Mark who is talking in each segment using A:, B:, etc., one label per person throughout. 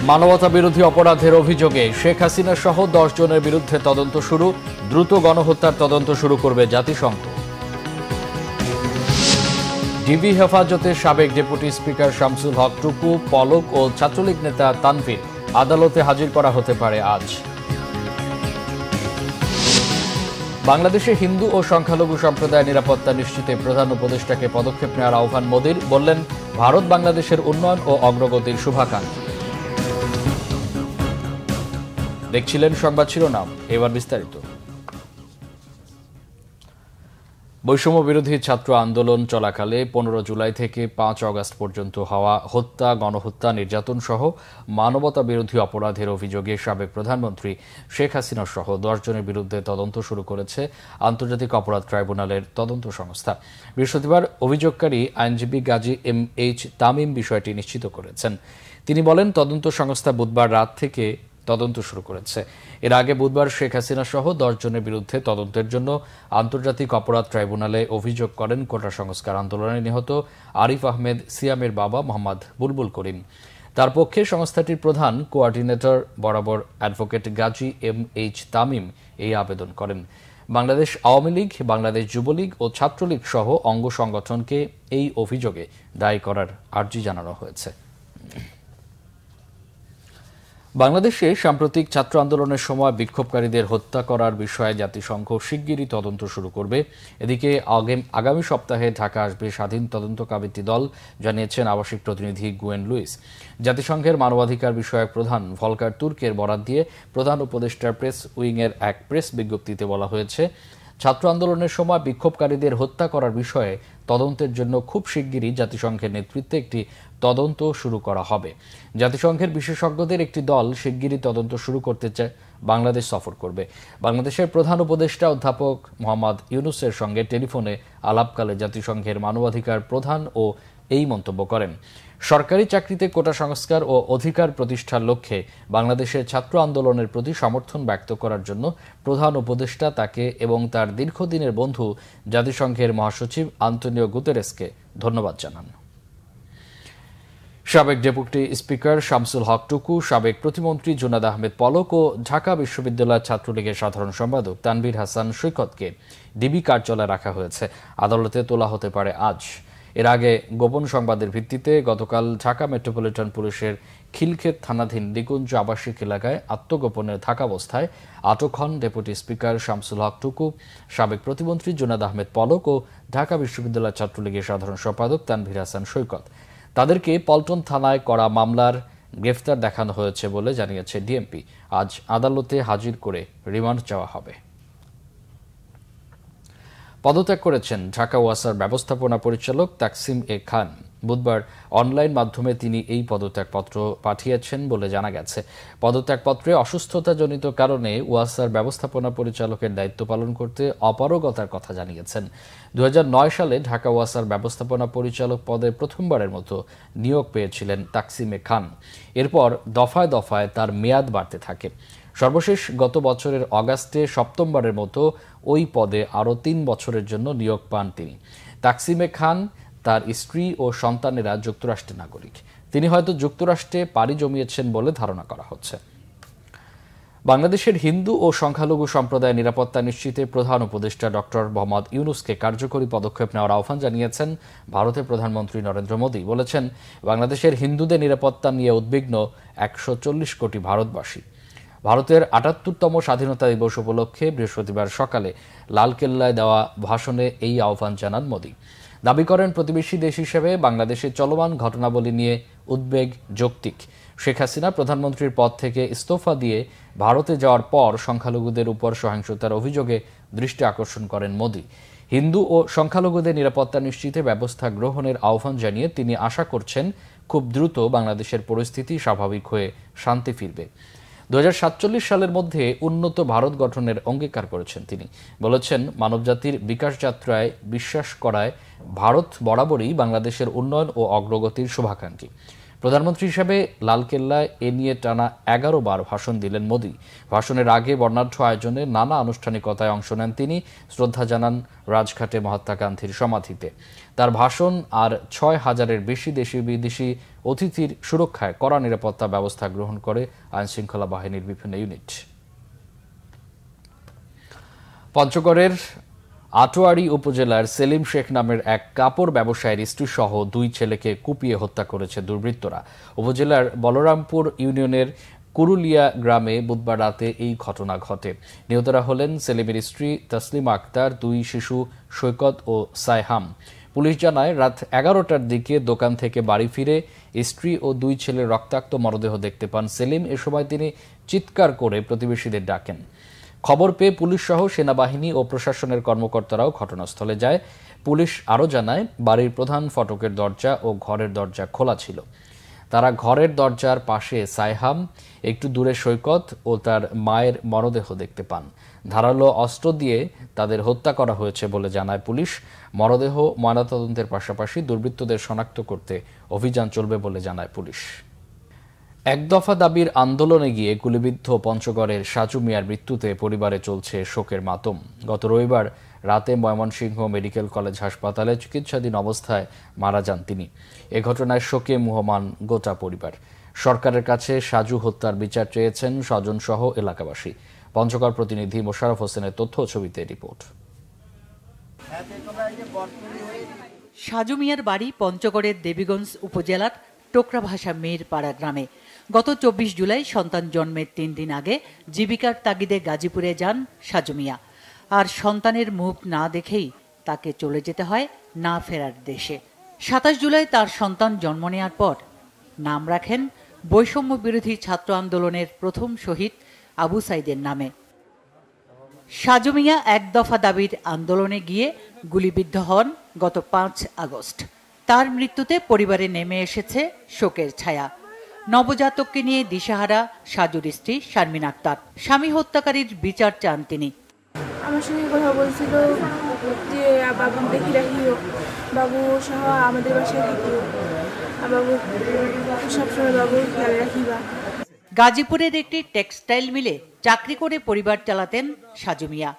A: মানবতা বিরোধী অপরাধের অভিযোগে শেখ হাসিনা সহ 10 জনের বিরুদ্ধে তদন্ত শুরু। দ্রুত গণহত্যার তদন্ত শুরু করবে জাতিসংঘ। ডিবি হেফাজতের সাবেক ডেপুটি স্পিকার শামসুল হক টুকু, পলক ও ছাত্রলীগ নেতা তানভীর আদালতে হাজির করা হতে পারে আজ। বাংলাদেশে হিন্দু ও সংখ্যালঘু সম্প্রদায়ের নিরাপত্তা নিশ্চিতে প্রধান উপদেষ্টাকে পদক্ষেপ নেওয়ার আহ্বান মোদির। বললেন, ভারত বাংলাদেশের উন্নয়ন ও অগ্রগতির শুভাকাঙ্ক্ষী। দেখছিলেন সংবাদ শিরোনাম, এবার বিস্তারিত। বৈষম্য বিরোধী ছাত্র আন্দোলন চলাকালে 15 জুলাই থেকে 5 আগস্ট পর্যন্ত হওয়া হত্যা, গণহত্যা, নির্যাতন সহ মানবতা বিরোধী অপরাধের অভিযোগে সাবেক প্রধানমন্ত্রী শেখ হাসিনা সহ 10 জনের বিরুদ্ধে তদন্ত শুরু করেছে আন্তর্জাতিক অপরাধ ট্রাইব্যুনালের তদন্ত সংস্থা। বৃহস্পতিবার অভিযোগকারী আইনজীবী গাজী MH তামিম বিষয়টি নিশ্চিত করেছেন। তিনি বলেন, তদন্ত সংস্থা বুধবার রাত থেকে তদন্ত শুরু করেছে। এর আগে বুধবার শেখ হাসিনা সহ 10 জনের বিরুদ্ধে তদন্তের জন্য আন্তর্জাতিক অপরাধ ট্রাইব্যুনালে অভিযোগ করেন কোটা সংস্কার আন্দোলনে নিহত আরিফ আহমেদ সিয়ামের বাবা মোহাম্মদ বুলবুল করিম। তার পক্ষে সংস্থাটির প্রধান কোঅর্ডিনেটর বরাবর অ্যাডভোকেট গাজী MH তামিম এই আবেদন করেন। বাংলাদেশ আওয়ামী লীগ, বাংলাদেশ যুবলীগ ও ছাত্রলীগ সহ অঙ্গ সংগঠনকে এই অভিযোগে দায়ী করার আর্জি জানানো হয়েছে। বাংলাদেশে সাম্প্রতিক ছাত্র আন্দোলনের সময় বিক্ষোভকারীদের হত্যা করার বিষয়ে জাতিসংঘ শিগগিরই তদন্ত শুরু করবে। এদিকে আগামী সপ্তাহে ঢাকা আসবে স্বাধীন তদন্ত কমিটি দল, জানিয়েছেন আবাসিক প্রতিনিধি গুয়েন লুইস। জাতিসংঘের মানবাধিকার বিষয়ক প্রধান ভলকার তুর্কের বরাত দিয়ে প্রধান উপদেষ্টার প্রেস উইংয়ের এক প্রেস বিজ্ঞপ্তিতে বলা হয়েছে, ছাত্র আন্দোলনের সময় বিক্ষোভকারীদের হত্যা করার বিষয়ে তদন্তের জন্য খুব শিগগিরই জাতিসংঘের নেতৃত্বে একটি তদন্ত শুরু করা হবে। জাতিসংঘের বিশেষজ্ঞদের একটি দল শিগগিরই তদন্ত শুরু করতে চায় বাংলাদেশ সফর করবে। বাংলাদেশের প্রধান উপদেষ্টা অধ্যাপক মোহাম্মদ ইউনূসের সঙ্গে টেলিফোনে আলাপকালে জাতিসংঘের মানবাধিকার প্রধান ও এই মন্তব্য করেন। সরকারি চাকরিতে কোটা সংস্কার ও অধিকার প্রতিষ্ঠার লক্ষ্যে বাংলাদেশের ছাত্র আন্দোলনের প্রতি সমর্থন ব্যক্ত করার জন্য প্রধান উপদেষ্টা তাকে এবং তার দীর্ঘদিনের বন্ধু জাতিসংঘের মহাসচিব আন্তোনিও গুতেরেসকে ধন্যবাদ জানান। সাবেক ডেপুটি স্পিকার শামসুল হক টুকু, সাবেক প্রতিমন্ত্রী জুনাদ আহমেদ পলক ও ঢাকা বিশ্ববিদ্যালয় ছাত্রলীগের সাধারণ সম্পাদক তানভীর হাসান সৈকতকে ডিবি কার্যালয়ে রাখা হয়েছে। আদালতে তোলা হতে পারে আজ। এর আগে গোপন সংবাদের ভিত্তিতে গতকাল ঢাকা মেট্রোপলিটন পুলিশের খিলক্ষেত থানাধীন নিকুঞ্জ আবাসিক এলাকায় আত্মগোপনে থাকাবস্থায় আটক হন ডেপুটি স্পিকার শামসুল হক টুকু, সাবেক প্রতিমন্ত্রী জুনাদ আহমেদ পলক ও ঢাকা বিশ্ববিদ্যালয় ছাত্রলীগের সাধারণ সম্পাদক তানভীর হাসান সৈকত। তাদেরকে পল্টন থানায় করা মামলার গ্রেফতার দেখানো হয়েছে বলে জানিয়েছে ডিএমপি। আজ আদালতে হাজির করে রিমান্ড চাওয়া হবে। পদত্যাগ করেছেন ঢাকা ওয়াসার ব্যবস্থাপনা পরিচালক তাকসিম খান। বুধবার অনলাইন মাধ্যমে তিনি এই পদত্যাগপত্র পাঠিয়েছেন বলে জানা গেছে। পদত্যাগপত্রে অসুস্থতাজনিত কারণে ওয়াসার ব্যবস্থাপনা পরিচালকের দায়িত্ব পালন করতে অপারগতার কথা জানিয়েছেন। 2009 সালে ঢাকা ওয়াসার ব্যবস্থাপনা পরিচালক পদে প্রথমবারের মতো নিয়োগ পেয়েছিলেন তাকসিমে খান। এরপর দফায় দফায় তার মেয়াদ বাড়তে থাকে। সর্বশেষ গত বছরের অগাস্টে সপ্তমবারের মতো ওই পদে আরও 3 বছরের জন্য নিয়োগ পান তিনি। তাকসিমে খান, তার স্ত্রী ও সন্তানেরা যুক্তরাষ্ট্রের নাগরিক। তিনি হয়তো যুক্তরাষ্ট্রে পাড়ি জমিয়েছেন বলে ধারণা করা হচ্ছে। বাংলাদেশের হিন্দু ও সংখ্যালঘু সম্প্রদায়ের নিরাপত্তা নিশ্চিতে প্রধান উপদেষ্টা ডক্টর মোহাম্মদ ইউনূসকে কার্যকরী পদক্ষেপ নেওয়ার আহ্বান জানিয়েছেন ভারতের প্রধানমন্ত্রী নরেন্দ্র মোদী। বলেছেন, বাংলাদেশের হিন্দুদের নিরাপত্তা নিয়ে উদ্বিগ্ন 140 কোটি ভারতবাসী। ভারতের 78তম স্বাধীনতা দিবস উপলক্ষে বৃহস্পতিবার সকালে লালকেল্লায় দেওয়া ভাষণে এই আহ্বান জানান মোদী। দাবি করেন, প্রতিবেশী দেশ হিসেবে বাংলাদেশের চলমান ঘটনাবলী নিয়ে উদ্বেগ যৌক্তিক। শেখ হাসিনা প্রধানমন্ত্রীর পদ থেকে ইস্তফা দিয়ে ভারতে যাওয়ার পর সংখ্যালঘুদের উপর সহিংসতার অভিযোগে দৃষ্টি আকর্ষণ করেন মোদী। হিন্দু ও সংখ্যালঘুদের নিরাপত্তা নিশ্চিতে ব্যবস্থা গ্রহণের আহ্বান জানিয়ে তিনি আশা করছেন, খুব দ্রুত বাংলাদেশের পরিস্থিতি স্বাভাবিক হয়ে শান্তি ফিরবে। 2047 সালের মধ্যে উন্নত ভারত গঠনের অঙ্গীকার করেছেন তিনি। বলেছেন, মানবজাতির বিকাশ যাত্রায় বিশ্বাস করায় ভারত বরাবরই বাংলাদেশের উন্নয়ন ও অগ্রগতির শুভাকাঙ্ক্ষী। প্রধানমন্ত্রী হিসেবে লালকেল্লায় এ নিয়ে টানা 11 বার ভাষণ দিলেন মোদি। ভাষণের আগে বর্ণাঢ্য আয়োজনে নানা আনুষ্ঠানিকতায় অংশ নেন তিনি, শ্রদ্ধা জানান রাজঘাটে মহাত্মা গান্ধীর সমাধিতে। তার ভাষণ আর 6,000-এর বেশি দেশি বিদেশি অতিথির সুরক্ষায় কড়া নিরাপত্তা ব্যবস্থা গ্রহণ করে আইনশৃঙ্খলা বাহিনীর বিভিন্ন ইউনিট। পঞ্চগড়ের আটোয়ারি উপজেলার সেলিম শেখ নামের এক কাপড় ব্যবসায়ীর স্ত্রীসহ 2 ছেলেকে কুপিয়ে হত্যা করেছে দুর্বৃত্তরা। উপজেলার বলরামপুর ইউনিয়নের কুরুলিয়া গ্রামে বুধবার রাতে এই ঘটনা ঘটে। নিহতরা হলেন সেলিমের স্ত্রী তসলিমা আক্তার, 2 শিশু সৈকত ও সাইহাম। পুলিশ জানায় রাত 11টার দিকে দোকান থেকে বাড়ি ফিরে স্ত্রী ও 2 ছেলের রক্তাক্ত মরদেহ দেখতে পান সেলিম। এ সময় তিনি চিৎকার করে প্রতিবেশীদের ডাকেন। খবর পেয়ে পুলিশ সহ সেনাবাহিনী ও প্রশাসনের কর্মকর্তারাও ঘটনাস্থলে যায়। পুলিশ আরও জানায় বাড়ির প্রধান ফটকের দরজা ও ঘরের দরজা খোলা ছিল। তারা ঘরের দরজার পাশে সাইহাম, একটু দূরে সৈকত ও তার মায়ের মরদেহ দেখতে পান। ধারালো অস্ত্র দিয়ে তাদের হত্যা করা হয়েছে বলে জানায় পুলিশ। মরদেহ ময়নাতদন্তের পাশাপাশি দুর্বৃত্তদের শনাক্ত করতে অভিযান চলবে বলে জানায় পুলিশ। এক দফা দাবির আন্দোলনে গিয়ে গুলিবিদ্ধ পঞ্চগড়ের সাজু মিয়ার মৃত্যুতে পরিবারে চলছে শোকের মাতম। গত রবিবার রাতে ময়মনসিংহ মেডিকেল কলেজ হাসপাতালে চিকিৎসাধীন অবস্থায় মারা যান তিনি। এ ঘটনায় শোকে মুহ্যমান গোটা পরিবার। সরকারের কাছে সাজু হত্যার বিচার চেয়েছেন স্বজনসহ এলাকাবাসী। পঞ্চগড় প্রতিনিধি মোশাররফ হোসেনের তথ্য ও ছবিতে রিপোর্ট।
B: সাজু মিয়ার বাড়ি পঞ্চগড়ের দেবীগঞ্জ উপজেলার টোকরাভাষা মেয়েরপাড়া গ্রামে। গত 24 জুলাই সন্তান জন্মের 3 দিন আগে জীবিকার তাগিদে গাজীপুরে যান সাজু মিয়া। আর সন্তানের মুখ না দেখেই তাকে চলে যেতে হয় না ফেরার দেশে। 27 জুলাই তার সন্তান জন্ম নেওয়ার পর নাম রাখেন বৈষম্য বিরোধী ছাত্র আন্দোলনের প্রথম শহীদ আবু সাইদের নামে। সাজু মিয়া এক দফা দাবির আন্দোলনে গিয়ে গুলিবিদ্ধ হন গত 5 আগস্ট। তার মৃত্যুতে পরিবারে নেমে এসেছে শোকের ছায়া। নবজাতককে নিয়ে দিশাহারা সাজুর স্ত্রী শারমিন আক্তার। স্বামী হত্যাকারীর বিচার চান তিনি।
C: আমার সঙ্গে কথা বলছিল যে বাবু দেখি রাখিও, বাবু সহ আমাদের বাসায় থাকিও, বাবু সবসময় বাবুর খেয়াল রাখিবা।
B: গাজীপুরের একটি টেক্সটাইল মিলে চাকরি করে পরিবার চালাতেন সাজু মিয়া।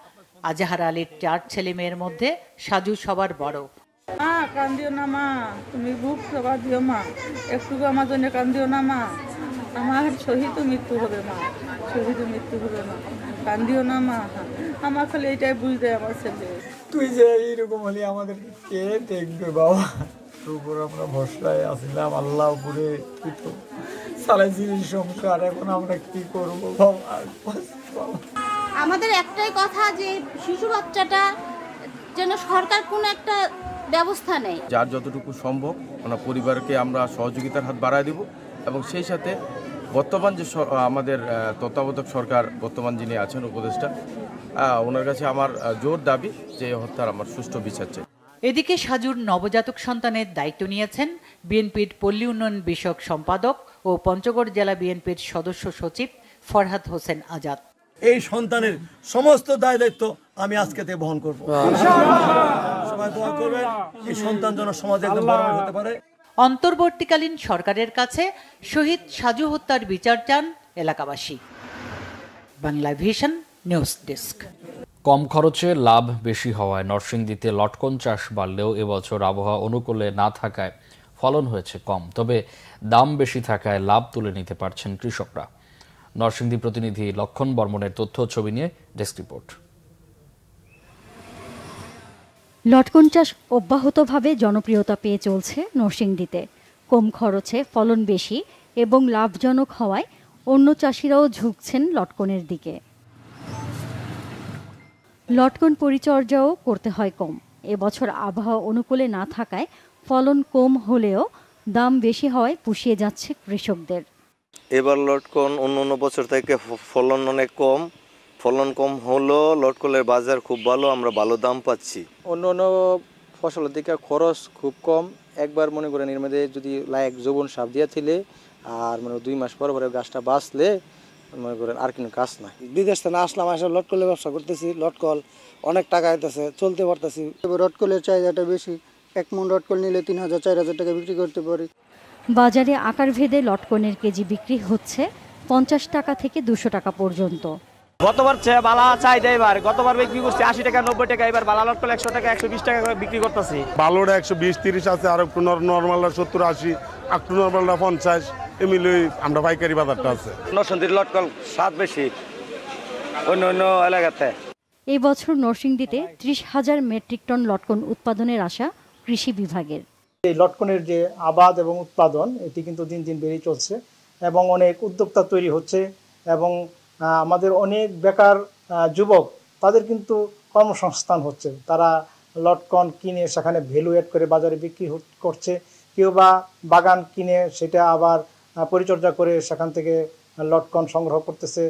B: আজাহার আলীর 4 ছেলে মেয়ের মধ্যে সাজু সবার বড়।
C: মা কান্দিও না মা, তুমি বুক সবার দিও মা, একটু আমার জন্য কান্দিও না মা, আমার শহীদ মৃত্যু হবে মা, শহীদ মৃত্যু হবে মা, কান্দিও না মা, আমার খালি এটাই বুঝতে আমার ছেলে।
D: তুই যে এইরকম হলে আমাদের কে দেখবে বাবা? তোর উপর আমরা ভরসায় আসলাম, আল্লাহ উপরে চালাইছি সংসার, এখন আমরা কি করবো বাবা?
E: আমাদের একটাই কথা যে শিশু বাচ্চাটা যেন সরকার কোনো একটা ব্যবস্থা নেই।
F: যার যতটুকু সম্ভব ওনার পরিবারকে আমরা সহযোগিতার হাত বাড়ায় দেব এবং সেই সাথে বর্তমান যে আমাদের তত্ত্বাবধায়ক সরকার বর্তমান যিনি আছেন উপদেষ্টা, ওনার কাছে আমার জোর দাবি যে হত্যার আমার সুষ্ঠু বিচার চাই।
B: এদিকে সাজুর নবজাতক সন্তানের দায়িত্ব নিয়েছেন বিএনপির পল্লী উন্নয়ন বিষয়ক সম্পাদক ও পঞ্চগড় জেলা বিএনপির সদস্য সচিব ফরহাদ হোসেন আজাদ।
G: এই সন্তানের সমস্ত দায় দায়িত্ব আমি আজকে থেকে বহন করব। সবাই দোয়া করবেন এই সন্তান যেন সমাজে একদম বড় হতে পারে।
B: অন্তর্বর্তীকালীন সরকারের কাছে শহীদ সাজু হত্যার বিচার চান এলাকাবাসী। Bangla Vision news desk.
A: কম খরচে লাভ বেশি হওয়ায় নরসিংদীতে লটকন চাষ বাড়লেও এবছর আবহাওয়া অনুকূলে না থাকায় ফলন হয়েছে কম, তবে দাম বেশি থাকায় লাভ তুলে নিতে পারছেন কৃষকরা। নরসিংদী প্রতিনিধি লক্ষণ বর্মনের তথ্য ছবি নিয়ে ডেস্ক রিপোর্ট।
H: লটকন চাষ অব্যাহতভাবে জনপ্রিয়তা পেয়ে চলছে নরসিংদীতে। কম খরচে ফলন বেশি এবং লাভজনক হওয়ায় অন্য চাষিরাও ঝুঁকছেন লটকনের দিকে। লটকন পরিচর্যাও করতে হয় কম। এবছর আবহাওয়া অনুকূলে না থাকায় ফলন কম হলেও দাম বেশি হওয়ায় পুষিয়ে যাচ্ছে কৃষকদের।
I: এবার লটকন অন্য বছর থেকে ফলন অনেক কম, ফলন কম হলেও লটকনের বাজার খুব ভালো, আমরা ভালো দাম পাচ্ছি।
J: অন্য ফসলের দিকে খরচ খুব কম। একবার মনে করেন এর মধ্যে যদি লাইক যৌবন সাপ দিয়া ছিলে আর মানে 2 মাস পর পরে গাছটা বাঁচলে মনে করেন আর কোনো কাজ নাই।
K: বিদেশ থেকে আসলাম, আসলে লটকলের ব্যবসা করতেছি। লটকল অনেক টাকা আইতেছে, চলতে পারতেছি। লটকলের চাহিদাটা বেশি, 1 মণ লটকল নিলে 3000-4000 টাকা বিক্রি করতে পারি।
H: বাজারে আকারভেদে লটকনের কেজি বিক্রি হচ্ছে 50 টাকা থেকে 200 টাকা পর্যন্ত।
L: গতবার চেয়ে বালা চাহিদা, এবার গতবার বিক্রি করছি 80 টাকা 90 টাকা, এবার বালা লটকন 100 টাকা 120 টাকা করে বিক্রি করতেছি।
M: ভালোটা 120-30 আছে, আর একটু নর্মালটা 70-80, একটু নর্মালটা 50, এমনি আমরা পাইকারি বাজারটা আছে।
N: নরসিংদীর লটকন স্বাদ বেশি অন্য অন্য এলাকাতে।
H: এই বছর নরসিংদীতে 30,000 মেট্রিক টন লটকন উৎপাদনের আশা কৃষি বিভাগের।
O: এই লটকনের যে আবাদ এবং উৎপাদন এটি কিন্তু দিন দিন বেড়েই চলছে এবং অনেক উদ্যোক্তা তৈরি হচ্ছে এবং আমাদের অনেক বেকার যুবক তাদের কিন্তু কর্মসংস্থান হচ্ছে। তারা লটকন কিনে সেখানে ভ্যালু এড করে বাজারে বিক্রি করছে, কেউ বা বাগান কিনে সেটা আবার পরিচর্যা করে সেখান থেকে লটকন সংগ্রহ করতেছে।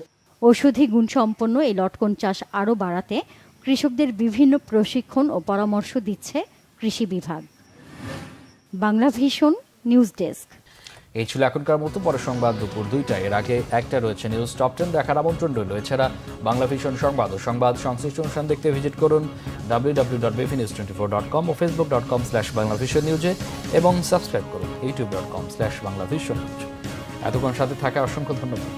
H: ঔষধি গুণসম্পন্ন এই লটকন চাষ আরও বাড়াতে কৃষকদের বিভিন্ন প্রশিক্ষণ ও পরামর্শ দিচ্ছে কৃষি বিভাগ। Bangla Vision news desk.
A: এই ছিল এখনকার মতো, পরে সংবাদ দুপুর 2টায়। এর আগে একটা রয়েছে নিউজ টপ 10 দেখার আমন্ত্রণ রইল। এছাড়া বাংলা ভিশন সংবাদ ও সংবাদ সংশ্লিষ্ট অনুষ্ঠান দেখতে ভিজিট করুন www.bvnews24.com ও facebook.com/banglavisionnews এবং সাবস্ক্রাইব করুন youtube.com/banglavisionnews। এতক্ষণ সাথে থাকা অসংখ্য ধন্যবাদ।